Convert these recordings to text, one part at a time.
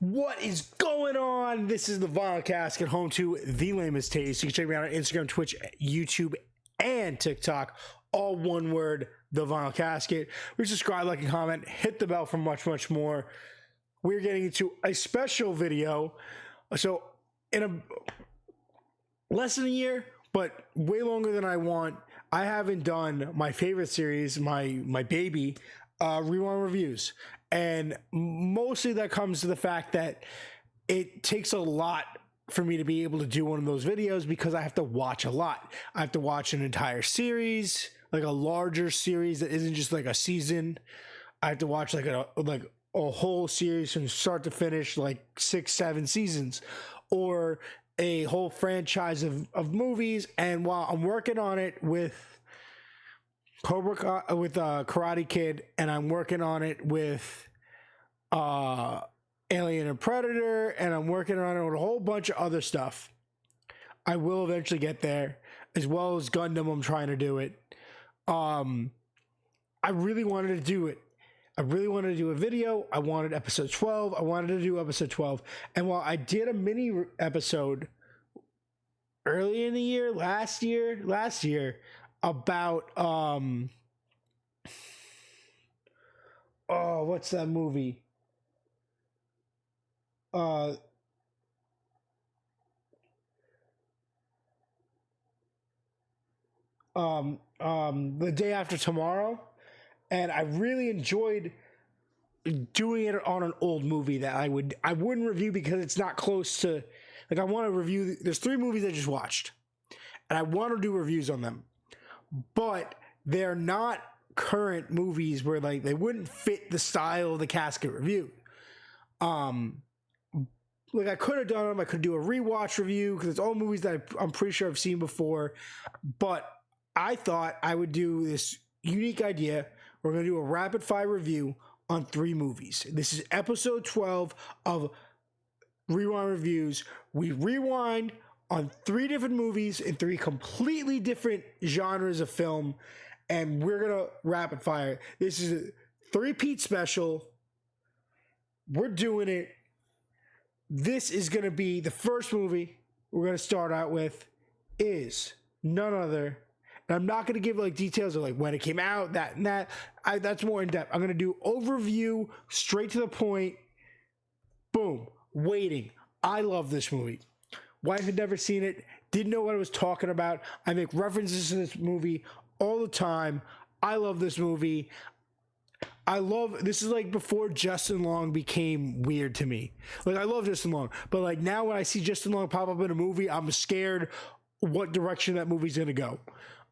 What is going on? This is the Vinyl Casket, home to The Lamest Taste. You can check me out on Instagram, Twitch, YouTube, and TikTok. All one word, The Vinyl Casket. Please subscribe, like, and comment. Hit the bell for much, much more. We're getting into a special video. So, in a less than a year, but way longer than I want, I haven't done my favorite series, my baby, Rewind Reviews. And mostly that comes to the fact that it takes a lot for me to be able to do one of those videos because I have to watch a lot. I have to watch an entire series, like a larger series that isn't just like a season. I have to watch like a whole series from start to finish, like 6-7 seasons, or a whole franchise of movies. And while I'm working on it with Karate Kid, and I'm working on it with Alien and Predator, and I'm working on it with a whole bunch of other stuff. I will eventually get there, as well as Gundam. I'm trying to do it. I really wanted to do it. I really wanted to do a video. I wanted episode 12. I wanted to do episode 12. And while I did a mini episode early in the year, last year, about what's that movie? The Day After Tomorrow, and I really enjoyed doing it on an old movie that I wouldn't review because it's not close to, like, I want to review. There's 3 movies I just watched, and I want to do reviews on them, but they're not current movies where, like, they wouldn't fit the style of the casket review. Like, I could have done them. I could do a rewatch review because it's all movies that I'm pretty sure I've seen before. But I thought I would do this unique idea. We're going to do a rapid fire review on 3 movies. This is episode 12 of Rewind Reviews. We rewind on 3 different movies in 3 completely different genres of film, and we're going to rapid fire. This is a 3-peat special. We're doing it. This is going to be the first movie we're going to start out with is none other. And I'm not going to give like details of like when it came out, that and that. That's more in depth. I'm going to do overview, straight to the point. Boom. Waiting. I love this movie. Wife had never seen it. Didn't know what I was talking about. I make references to this movie all the time. I love this movie. This is like before Justin Long became weird to me. Like, I love Justin Long, but like now when I see Justin Long pop up in a movie, I'm scared what direction that movie's gonna go.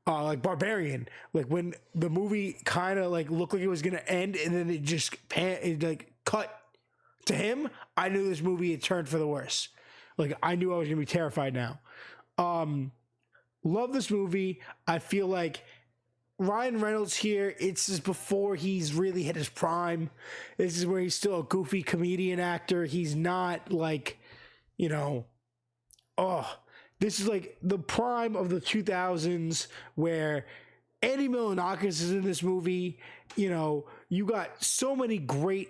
Like Barbarian, like when the movie kind of like looked like it was gonna end and then it just cut to him, I knew this movie had turned for the worse. Like, I knew I was gonna be terrified now. Love this movie. I feel like Ryan Reynolds here, it's just before he's really hit his prime. This is where he's still a goofy comedian actor. He's not like, this is like the prime of the 2000s where Andy Milonakis is in this movie. You got so many great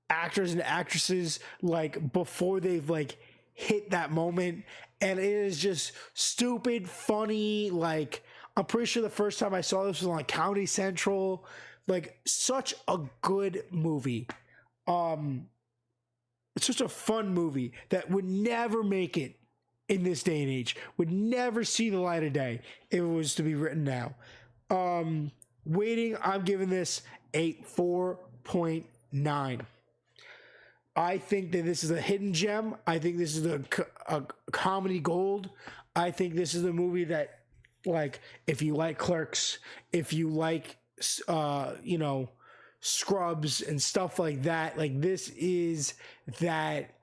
actors and actresses like before they've like hit that moment. And it is just stupid, funny, like, I'm pretty sure the first time I saw this was on like Comedy Central. Like, such a good movie. It's such a fun movie that would never make it in this day and age. Would never see the light of day if it was to be written now. Waiting, I'm giving this a 4.9. I think that this is a hidden gem. I think this is a comedy gold. I think this is a movie that, like, if you like Clerks, if you like, Scrubs and stuff like that, like, this is that,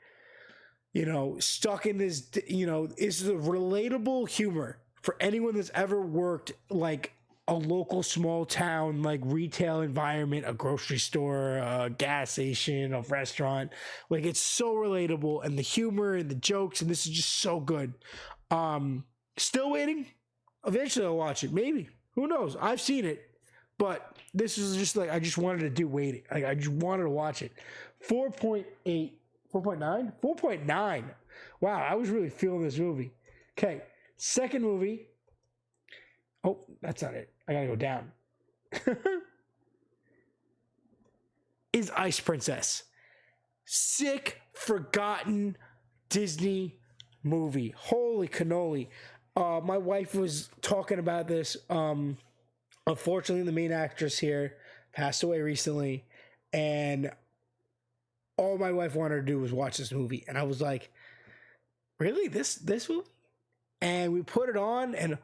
stuck in this, is the relatable humor for anyone that's ever worked, like, a local small town, like, retail environment, a grocery store, a gas station, a restaurant. Like, it's so relatable, and the humor and the jokes, and this is just so good. Still waiting. Eventually I'll watch it. Maybe. Who knows? I've seen it. But this is just like, I just wanted to do waiting. Like, I just wanted to watch it. 4.8 4.9? 4.9. Wow, I was really feeling this movie. Okay, second movie. Oh, that's not it. I gotta go down. Is Ice Princess. Sick, forgotten Disney movie. Holy cannoli. My wife was talking about this. Unfortunately, the main actress here passed away recently, and all my wife wanted to do was watch this movie. And I was like, really? This movie? And we put it on, and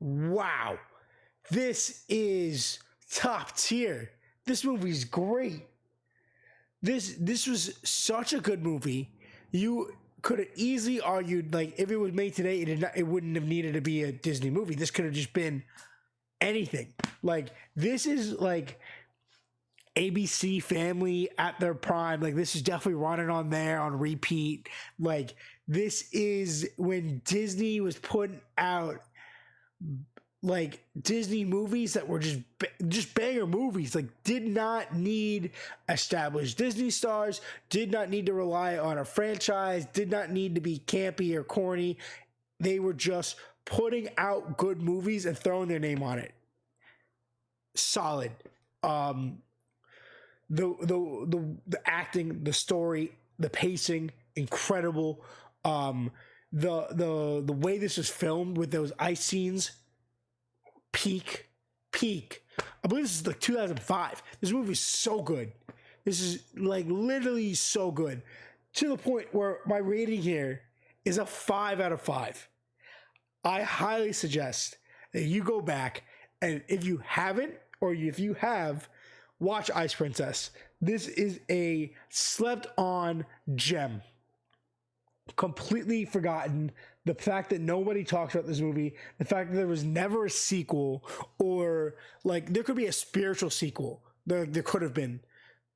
wow, this is top tier. This movie's great. This was such a good movie. You could have easily argued, like, if it was made today, it wouldn't have needed to be a Disney movie. This could have just been anything. Like, this is like ABC Family at their prime. Like, this is definitely running on there on repeat. Like, this is when Disney was putting out like Disney movies that were just banger movies. Like, did not need established Disney stars, did not need to rely on a franchise, did not need to be campy or corny. They were just putting out good movies and throwing their name on it. Solid. The acting, the story, the pacing, incredible. The way this was filmed with those ice scenes, peak. I believe this is like 2005. This movie is so good. This is like literally so good, to the point where my rating here is a 5 out of 5. I highly suggest that you go back, and if you haven't, or if you have, watch Ice Princess. This is a slept on gem. Completely forgotten. The fact that nobody talks about this movie, the fact that there was never a sequel, or like there could be a spiritual sequel. There could have been,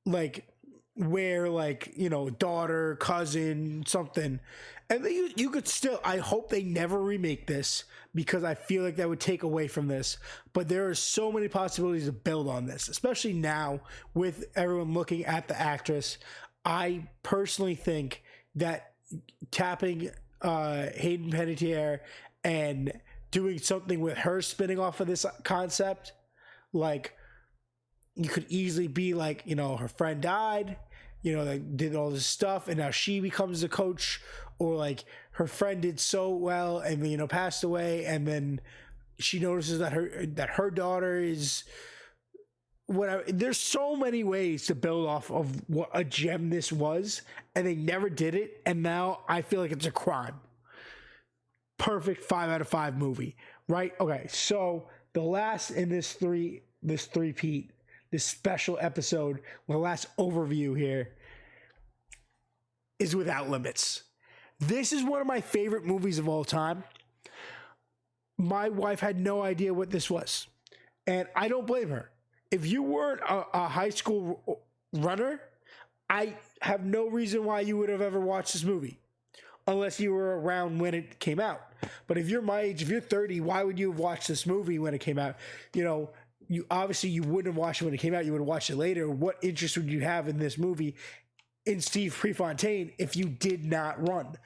like, where, like, you know, daughter, cousin, something. And you could still, I hope they never remake this, because I feel like that would take away from this. But there are so many possibilities to build on this, especially now with everyone looking at the actress. I personally think that tapping Hayden Panettiere and doing something with her spinning off of this concept, like, you could easily be like, you know, her friend died, you know, like, did all this stuff, and now she becomes the coach, or like her friend did so well and, you know, passed away, and then she notices that her daughter is whatever. There's so many ways to build off of what a gem this was, and they never did it, and now I feel like it's a crime. Perfect 5 out of 5 movie, right? Okay, so the last in this three-peat, this special episode, my last overview here, is Without Limits. This is one of my favorite movies of all time. My wife had no idea what this was, and I don't blame her. If you weren't a high school runner, I have no reason why you would have ever watched this movie, unless you were around when it came out. But if you're my age, if you're 30, why would you have watched this movie when it came out? You know, you wouldn't have watched it when it came out. You would have watched it later. What interest would you have in this movie, in Steve Prefontaine, if you did not run?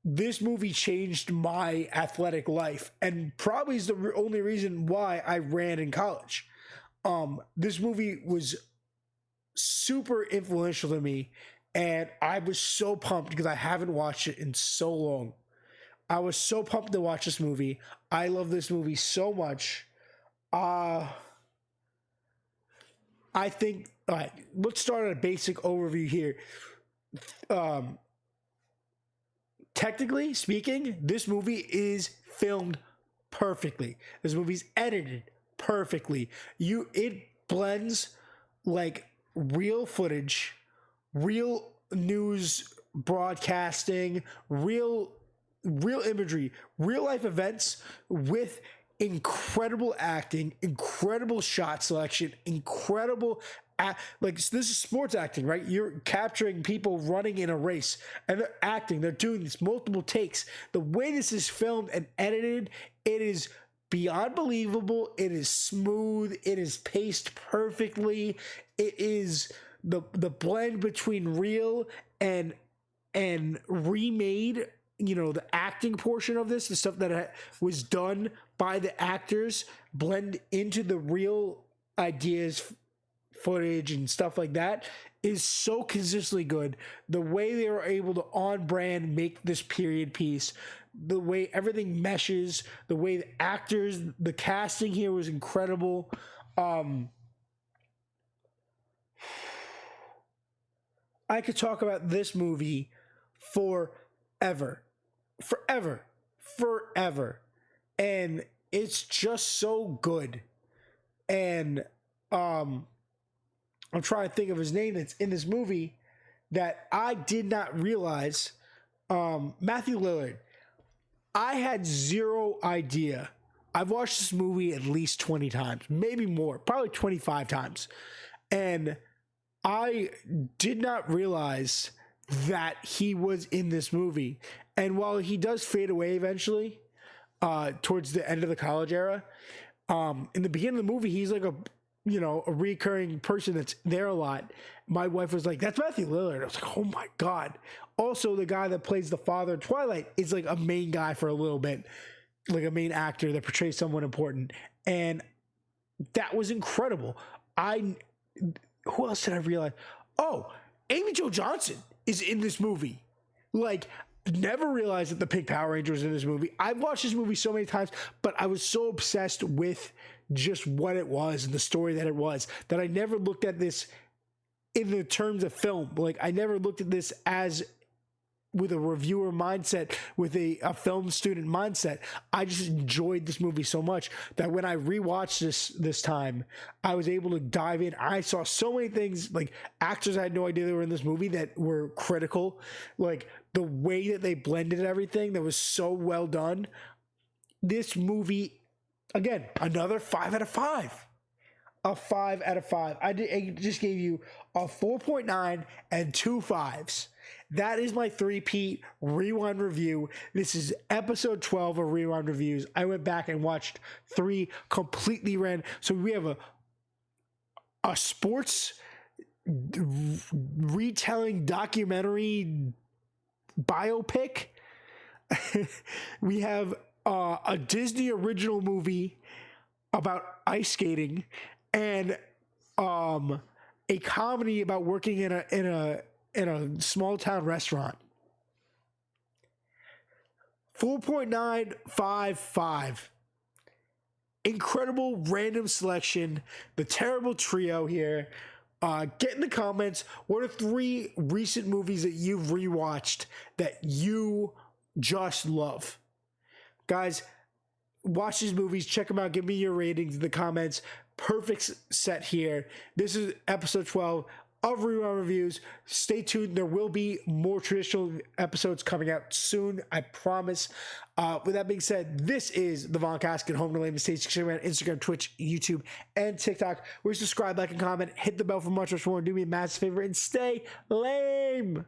This movie changed my athletic life, and probably is the only reason why I ran in college. This movie was super influential to me, and I was so pumped because I haven't watched it in so long. I was so pumped to watch this movie. I love this movie so much. I think, all right, let's start on a basic overview here. Technically speaking, this movie is filmed perfectly. This movie's edited perfectly. It blends like real footage, real news broadcasting, real imagery, real life events with incredible acting, incredible shot selection, incredible like, this is sports acting, right? You're capturing people running in a race, and they're acting, they're doing this multiple takes. The way this is filmed and edited, it is beyond believable. It is smooth. It is paced perfectly. It is the blend between real and and remade, the acting portion of this, the stuff that was done by the actors, blend into the real ideas, footage, and stuff like that, is so consistently good. The way they were able to on brand make this period piece, the way everything meshes, the way the actors, the casting here was incredible. I could talk about this movie forever, forever, forever. And it's just so good. And I'm trying to think of his name that's in this movie that I did not realize. Matthew Lillard. I had zero idea. I've watched this movie at least 20 times, maybe more, probably 25 times. And I did not realize that he was in this movie. And while he does fade away eventually, towards the end of the college era, in the beginning of the movie, he's like a recurring person that's there a lot. My wife was like, "That's Matthew Lillard." I was like, "Oh my God." Also, the guy that plays the father in Twilight is like a main guy for a little bit, like a main actor that portrays someone important. And that was incredible. Who else did I realize? Oh, Amy Jo Johnson is in this movie. Like, never realized that the Pink Power Ranger was in this movie. I've watched this movie so many times, but I was so obsessed with just what it was and the story that it was that I never looked at this in the terms of film. Like, I never looked at this as with a reviewer mindset, with a film student mindset. I just enjoyed this movie so much that when I rewatched this time, I was able to dive in. I saw so many things, like actors I had no idea they were in this movie that were critical. Like the way that they blended everything, that was so well done. This movie, again, another 5 out of 5. A 5 out of 5. I just gave you a 4.9 and 2 5s. That is my 3-peat rewind review. This is episode 12 of Rewind Reviews. I went back and watched 3 completely random. So we have a sports retelling documentary biopic. We have a Disney original movie about ice skating, and a comedy about working in a small town restaurant. 4.955. Incredible random selection. The terrible trio here. Get in the comments. What are 3 recent movies that you've rewatched that you just love? Guys, watch these movies. Check them out. Give me your ratings in the comments. Perfect set here. This is episode 12 of Rewind Reviews. Stay tuned. There will be more traditional episodes coming out soon, I promise. With that being said, this is the Von Caskin Home Related Mistakes. Instagram, Twitch, YouTube, and TikTok. Where subscribe, like, and comment. Hit the bell for much more. Do me a massive favor and stay lame.